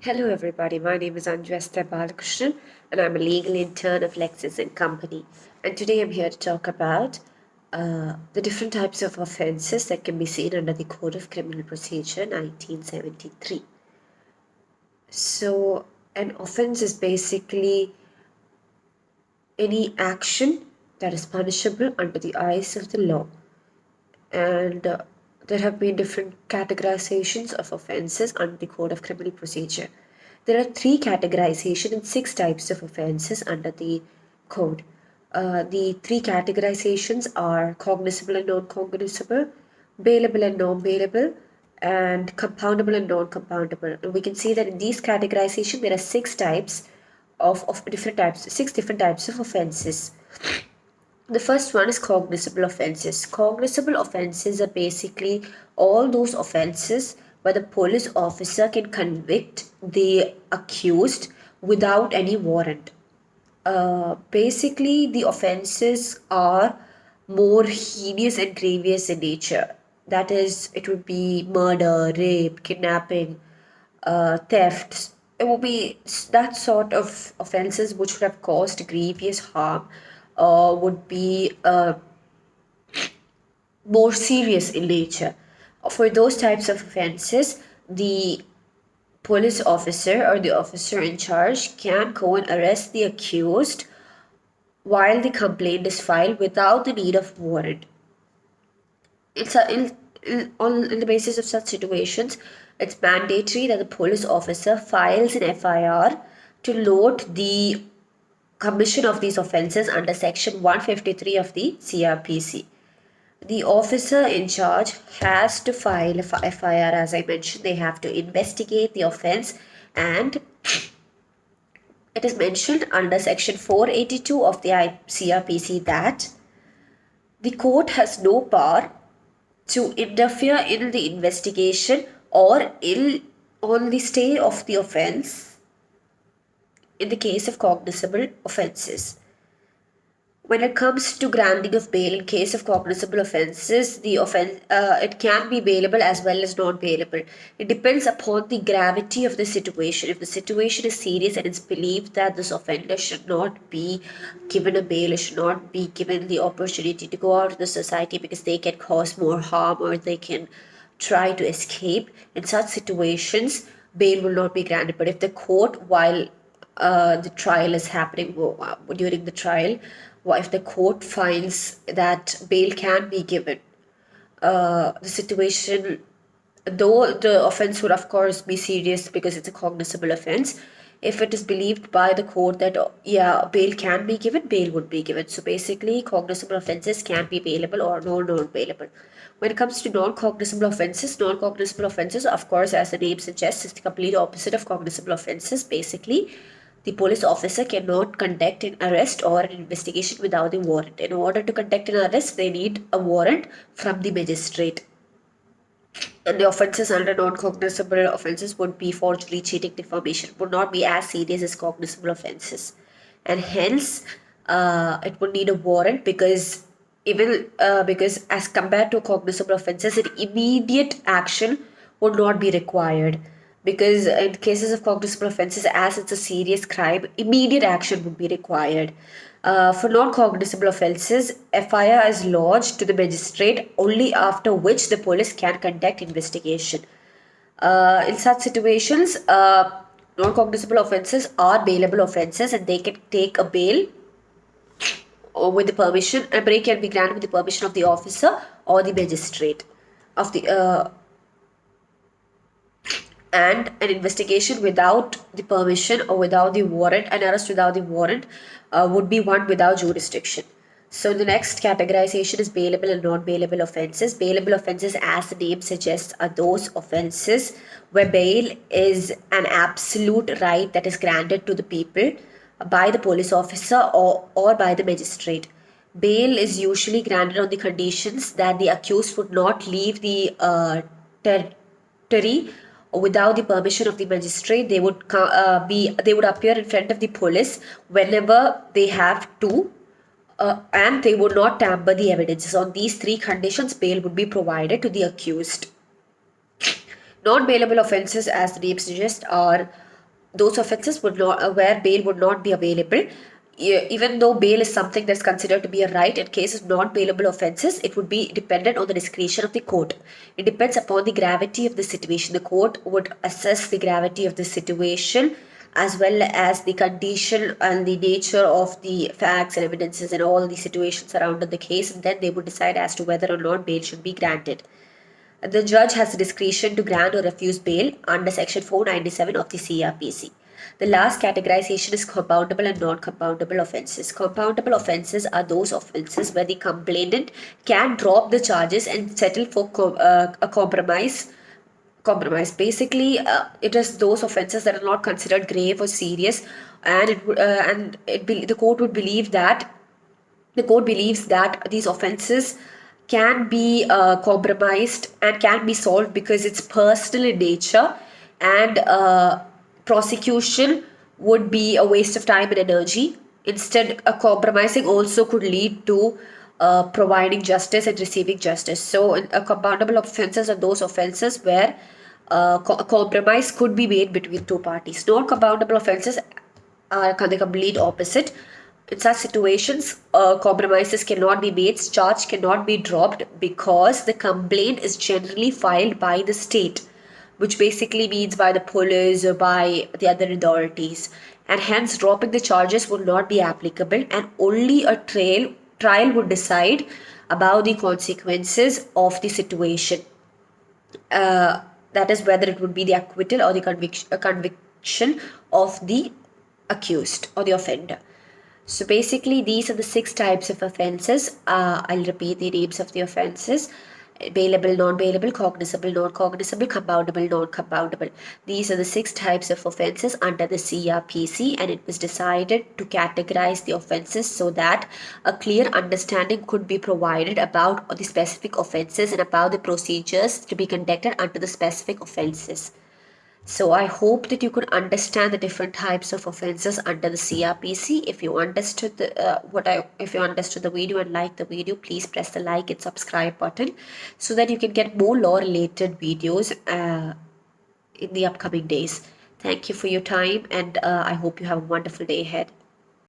Hello everybody, my name is Anju Esther Balakrishnan and I'm a legal intern of LEXIS and Company. And today I'm here to talk about the different types of offences that can be seen under the Code of Criminal Procedure 1973. So an offence is basically any action that is punishable under the eyes of the law. And there have been different categorizations of offences under the Code of Criminal Procedure. There are 3 categorization and 6 types of offences under the code. The 3 categorizations are cognizable and non-cognizable, bailable and non-bailable, and compoundable and non-compoundable. And we can see that in these categorization there are 6 types of different types, 6 different types of offences. The first one is cognizable offences. Cognizable offences are basically all those offences where the police officer can convict the accused without any warrant. Basically, the offences are more heinous and grievous in nature. That is, it would be murder, rape, kidnapping, theft. It would be that sort of offences which would have caused grievous harm, would be more serious in nature. For those types of offences, the police officer or the officer in charge can go and arrest the accused while the complaint is filed without the need of warrant. On the basis of such situations, it's mandatory that the police officer files an FIR to load the commission of these offences under section 153 of the CrPC. The officer in charge has to file a FIR. As I mentioned, they have to investigate the offence, and it is mentioned under section 482 of the CrPC that the court has no power to interfere in the investigation or on the stay of the offence in the case of cognizable offences. When it comes to granting of bail in case of cognizable offences, it can be bailable as well as non-bailable. It depends upon the gravity of the situation. If the situation is serious and it's believed that this offender should not be given a bail, should not be given the opportunity to go out of the society because they can cause more harm or they can try to escape, in such situations, bail will not be granted. But if the court, while the trial is happening, during the trial, if the court finds that bail can be given, the situation, though the offense would of course be serious because it's a cognizable offense, if it is believed by the court that bail can be given, bail would be given. So basically, cognizable offenses can be bailable or non-bailable. When it comes to non-cognizable offenses, of course, as the name suggests, is the complete opposite of cognizable offenses. Basically, the police officer cannot conduct an arrest or an investigation without a warrant. In order to conduct an arrest, they need a warrant from the magistrate. And the offences under non-cognizable offences would be forgery, cheating, defamation, would not be as serious as cognizable offences. And hence, it would need a warrant because because as compared to cognizable offences, an immediate action would not be required. Because in cases of cognizable offences, as it's a serious crime, immediate action would be required. For non-cognizable offences, FIR is lodged to the magistrate only after which the police can conduct investigation. In such situations, non-cognizable offences are bailable offences and they can take a bail with the permission. A bail can be granted with the permission of the officer or the magistrate of the and an investigation without the permission or without the warrant, an arrest without the warrant, would be one without jurisdiction. So the next categorization is bailable and non-bailable offences. Bailable offences, as the name suggests, are those offences where bail is an absolute right that is granted to the people by the police officer or by the magistrate. Bail is usually granted on the conditions that the accused would not leave the territory without the permission of the magistrate. They would appear in front of the police whenever they have to, and they would not tamper the evidences. On these 3 conditions, bail would be provided to the accused. Non-bailable offences, as the name suggests, are those offences would not where bail would not be available. Even though bail is something that's considered to be a right, in case of non-bailable offences, it would be dependent on the discretion of the court. It depends upon the gravity of the situation. The court would assess the gravity of the situation as well as the condition and the nature of the facts and evidences and all the situations surrounding the case, and then they would decide as to whether or not bail should be granted. The judge has the discretion to grant or refuse bail under Section 497 of the CrPC. The last categorization is compoundable and non-compoundable offences. Compoundable offences are those offences where the complainant can drop the charges and settle for a compromise. Basically, it is those offences that are not considered grave or serious, and the court would believe that the court believes that these offences can be compromised and can be solved because it's personal in nature, and prosecution would be a waste of time and energy. Instead, a compromising also could lead to providing justice and receiving justice. So, compoundable offences are those offences where a compromise could be made between two parties. Non-compoundable offences are the complete opposite. In such situations, compromises cannot be made, charge cannot be dropped because the complaint is generally filed by the state, which basically means by the police or by the other authorities. And hence, dropping the charges would not be applicable, and only a trial would decide about the consequences of the situation. That is whether it would be the acquittal or the conviction of the accused or the offender. So basically, these are the 6 types of offences. I'll repeat the names of the offences: bailable, non-bailable, cognizable, non-cognizable, compoundable, non-compoundable. These are the 6 types of offences under the CrPC, and it was decided to categorize the offences so that a clear understanding could be provided about the specific offences and about the procedures to be conducted under the specific offences. So I hope that you could understand the different types of offences under the CrPC. If you understood if you understood the video and liked the video, please press the like and subscribe button so that you can get more law related videos in the upcoming days. Thank you for your time, and I hope you have a wonderful day ahead.